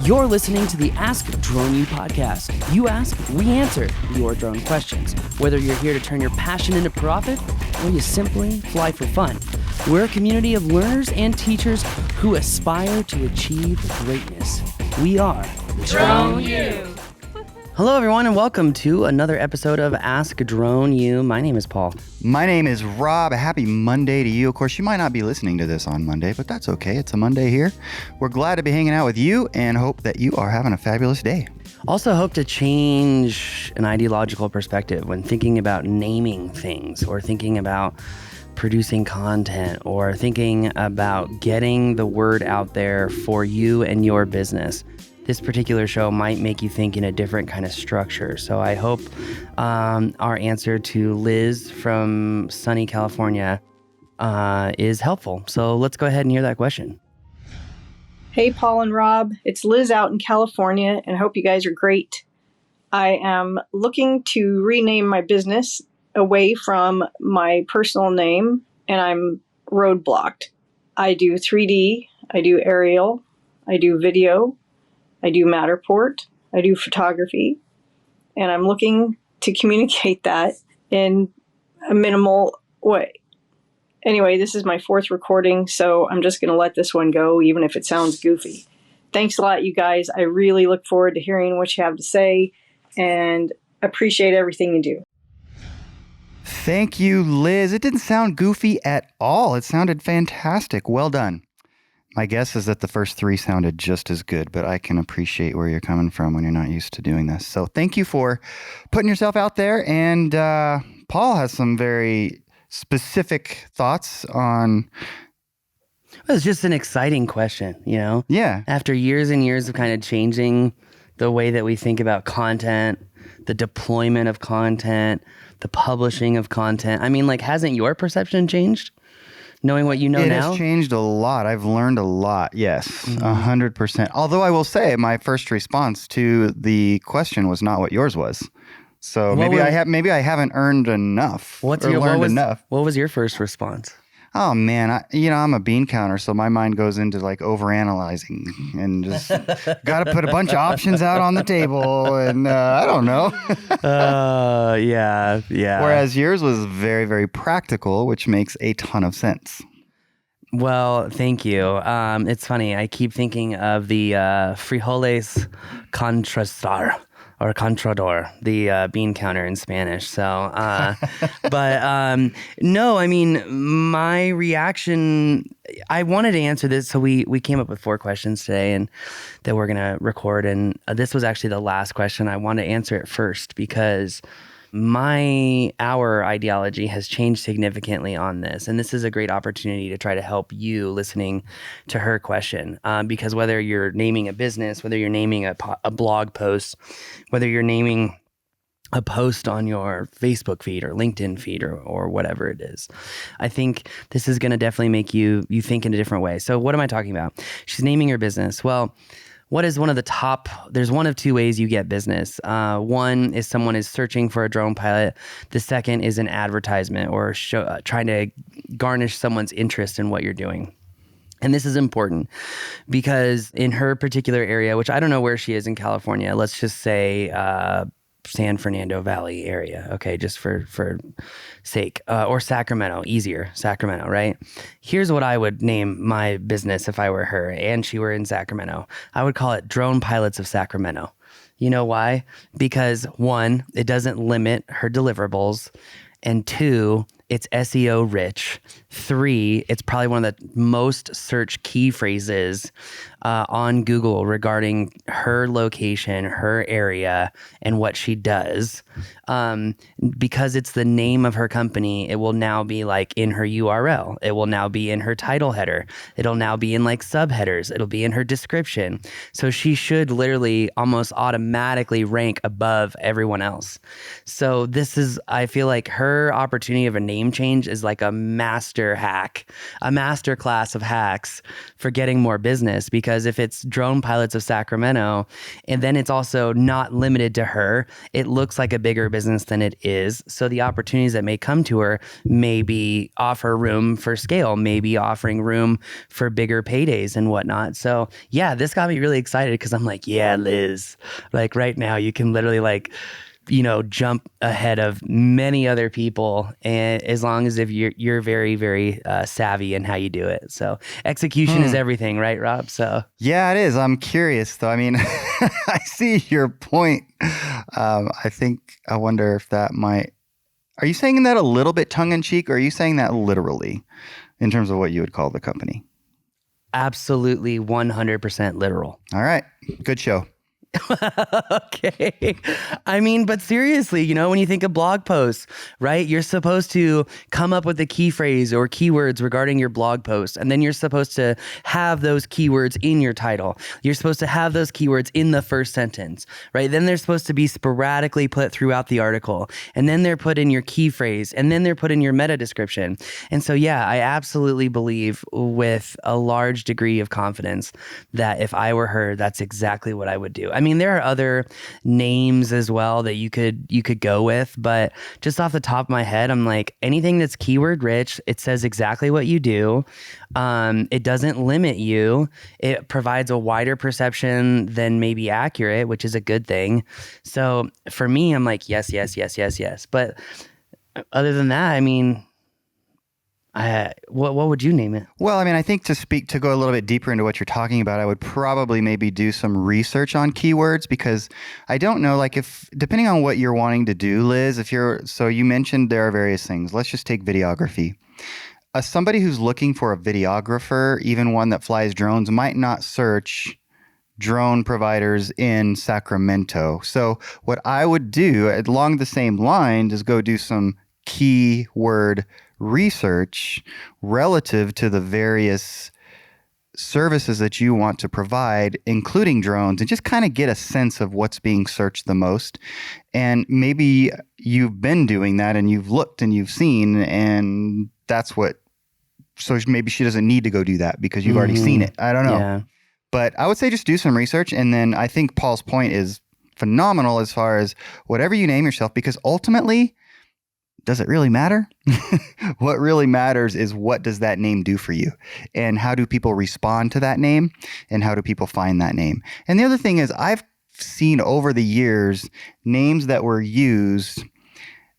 You're listening to the Ask Drone U podcast. You ask, we answer your drone questions. Whether you're here to turn your passion into profit or you simply fly for fun, we're a community of learners and teachers who aspire to achieve greatness. We are Drone U. Hello, everyone, and welcome to another episode of Ask Drone U. My name is Paul. My name is Rob. Happy Monday to you. Of course, you might not be listening to this on Monday, but that's okay. It's a Monday here. We're glad to be hanging out with you and hope that you are having a fabulous day. Also hope to change an ideological perspective when thinking about naming things or thinking about producing content or thinking about getting the word out there for you and your business. This particular show might make you think in a different kind of structure. So I hope our answer to Liz from sunny California is helpful. So let's go ahead and hear that question. Hey, Paul and Rob. It's Liz out in California, and I hope you guys are great. I am looking to rename my business away from my personal name, and I'm roadblocked. I do 3D, I do aerial, I do video, I do Matterport, I do photography, and I'm looking to communicate that in a minimal way. Anyway, this is my fourth recording, so I'm just going to let this one go, even if it sounds goofy. Thanks a lot, you guys. I really look forward to hearing what you have to say, and appreciate everything you do. Thank you, Liz. It didn't sound goofy at all. It sounded fantastic. Well done. My guess is that the first three sounded just as good, but I can appreciate where you're coming from when you're not used to doing this. So thank you for putting yourself out there. And Paul has some very specific thoughts on... Well, it's just an exciting question, you know? Yeah. After years and years of kind of changing the way that we think about content, the deployment of content, the publishing of content. I mean, like, hasn't your perception changed? Knowing what you know now? It has changed a lot. I've learned a lot. Yes, 100%. Although I will say my first response to the question was not what yours was. So maybe I haven't earned enough learned enough. What was your first response? Oh man, I'm a bean counter, so my mind goes into like overanalyzing and just got to put a bunch of options out on the table, and I don't know. Yeah. Whereas yours was very, very practical, which makes a ton of sense. Well, thank you. It's funny. I keep thinking of the frijoles contrastar. Or contrador, the bean counter in Spanish. So, no, I mean, my reaction, I wanted to answer this. So we came up with 4 questions today and that we're going to record. And this was actually the last question. I want to answer it first because our ideology has changed significantly on this. And this is a great opportunity to try to help you listening to her question. Because whether you're naming a business, whether you're naming a blog post, whether you're naming a post on your Facebook feed or LinkedIn feed or whatever it is, I think this is going to definitely make you think in a different way. So what am I talking about? She's naming her business. Well, what is one of the top? There's one of 2 ways you get business. One is someone is searching for a drone pilot. The second is an advertisement or trying to garnish someone's interest in what you're doing. And this is important because in her particular area, which I don't know where she is in California, let's just say San Fernando Valley area, okay, just for sake, or Sacramento, easier, Sacramento, right? Here's what I would name my business if I were her and she were in Sacramento. I would call it Drone Pilots of Sacramento. You know why? Because 1, it doesn't limit her deliverables, and 2, it's SEO rich. 3, it's probably one of the most searched key phrases on Google regarding her location, her area, and what she does. Because it's the name of her company, it will now be like in her URL. It will now be in her title header. It'll now be in like subheaders. It'll be in her description. So she should literally almost automatically rank above everyone else. So this is, I feel like her opportunity of a name change is like a master hack, a master class of hacks for getting more business because because if it's Drone Pilots of Sacramento, and then it's also not limited to her, it looks like a bigger business than it is. So the opportunities that may come to her maybe offer room for scale, maybe offering room for bigger paydays and whatnot. So yeah, this got me really excited because I'm like, yeah, Liz, like right now you can literally like, jump ahead of many other people, and as long as if you're very, very savvy in how you do it. So execution is everything, right, Rob? So yeah, it is. I'm curious though. I mean, I see your point. I wonder if that might. Are you saying that a little bit tongue in cheek, or are you saying that literally in terms of what you would call the company? absolutely 100% literal. All right, good show. Okay. I mean, but seriously, when you think of blog posts, right? You're supposed to come up with a key phrase or keywords regarding your blog post. And then you're supposed to have those keywords in your title. You're supposed to have those keywords in the first sentence, right? Then they're supposed to be sporadically put throughout the article. And then they're put in your key phrase. And then they're put in your meta description. And so, yeah, I absolutely believe with a large degree of confidence that if I were her, that's exactly what I would do. I mean, there are other names as well that you could go with, but just off the top of my head, I'm like, anything that's keyword rich, it says exactly what you do. It doesn't limit you. It provides a wider perception than maybe accurate, which is a good thing. So for me, I'm like, yes, yes, yes, yes, yes. But other than that, I mean, what would you name it? Well, I mean, I think to go a little bit deeper into what you're talking about, I would probably maybe do some research on keywords, because I don't know, like if, depending on what you're wanting to do, Liz, so you mentioned there are various things. Let's just take videography. Somebody who's looking for a videographer, even one that flies drones, might not search drone providers in Sacramento. So what I would do along the same line is go do some keyword research relative to the various services that you want to provide, including drones, and just kind of get a sense of what's being searched the most. And maybe you've been doing that and you've looked and you've seen, and so maybe she doesn't need to go do that because you've already seen it. I don't know. Yeah. But I would say just do some research. And then I think Paul's point is phenomenal as far as whatever you name yourself, because ultimately, does it really matter? What really matters is what does that name do for you, and how do people respond to that name, and how do people find that name? And the other thing is, I've seen over the years names that were used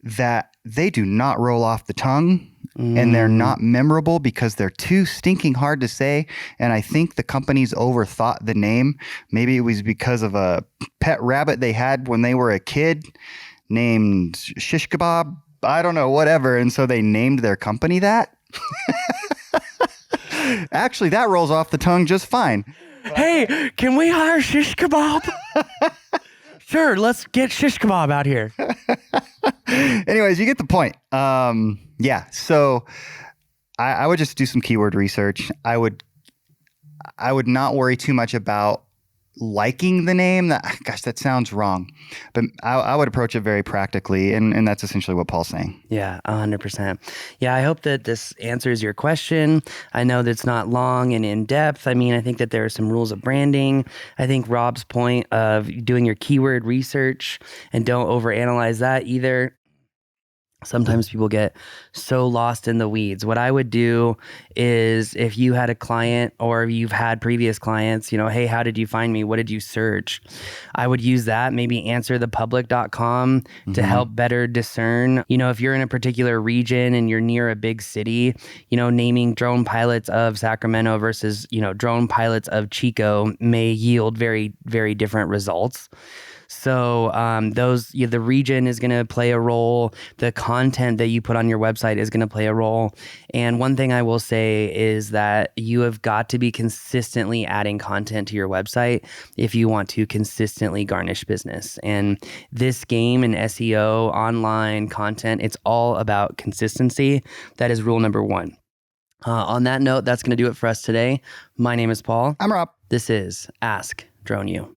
that they do not roll off the tongue, and they're not memorable because they're too stinking hard to say. And I think the companies overthought the name. Maybe it was because of a pet rabbit they had when they were a kid named Shish Kebab. I don't know, whatever. And so they named their company that. Actually, that rolls off the tongue just fine. Hey, can we hire Shish Kebab? Sure, let's get Shish Kebab out here. Anyways, you get the point. Yeah, so I would just do some keyword research. I would not worry too much about liking the name. That sounds wrong. But I would approach it very practically, and that's essentially what Paul's saying. Yeah, 100%. Yeah, I hope that this answers your question. I know that it's not long and in depth. I mean, I think that there are some rules of branding. I think Rob's point of doing your keyword research, and don't overanalyze that either. Sometimes people get so lost in the weeds. What I would do is, if you had a client or you've had previous clients, hey, how did you find me? What did you search? I would use that, maybe answerthepublic.com to help better discern. If you're in a particular region and you're near a big city, naming Drone Pilots of Sacramento versus, Drone Pilots of Chico may yield very, very different results. So the region is going to play a role. The content that you put on your website is going to play a role. And one thing I will say is that you have got to be consistently adding content to your website if you want to consistently garnish business. And this game in SEO, online content, it's all about consistency. That is rule number one. On that note, that's going to do it for us today. My name is Paul. I'm Rob. This is Ask Drone U.